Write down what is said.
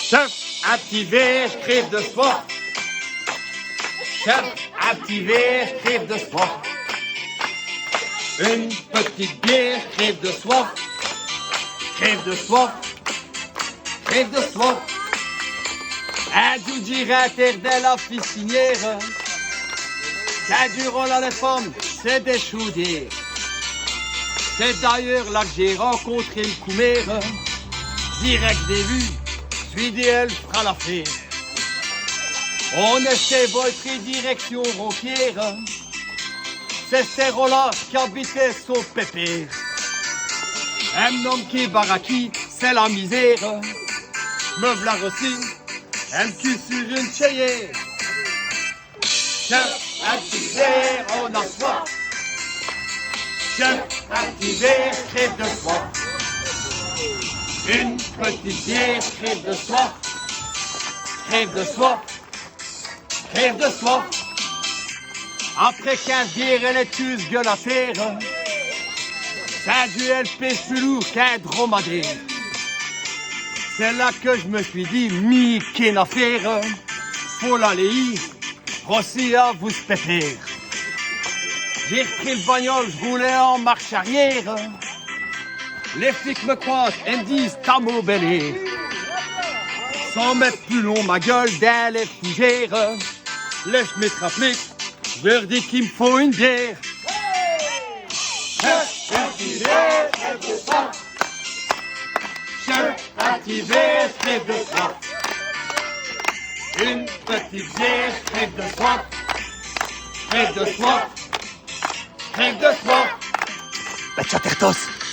Chef activé, je crève de soif. Chef activé, je crève de soif. Une petite bière, je crève de soif. Crève de soif. Crève de soif. Un du directeur de la piscinière. Ça dure là les femmes, c'est des chaudières. C'est d'ailleurs là que j'ai rencontré le coumère. Direct des vues, suis d'elle fera l'affaire. On est chez votre direction ronquière. C'est ces là qui habitaient son pépère. Un homme qui est baraki, c'est la misère. Me v'là aussi, un cul sur une chayère. Chef activé, on a soif. Chef activé, crève de soif. Une petite bière, crève de soif. Crève de soif. Crève de soif. Après 15 bières, elle est tueuse gueule à faire. Ça duel pêche plus lourd qu'un dromadaire. C'est là que je me suis dit, qu'une affaire. Faut l'aller, Rossi à vous pépère. J'ai repris le bagnole, je roulais en marche arrière. Les flics me croisent et me disent t'as mon belé. Sans mettre plus long ma gueule dans les fougères. Laisse mes trafics, je leur dis qu'il me faut une bière. Chef activé, crève de soif. Chef activé, crève de soif. Une petite bière, crève de soif. Crève de soif. Crève de soif. Bachatertos.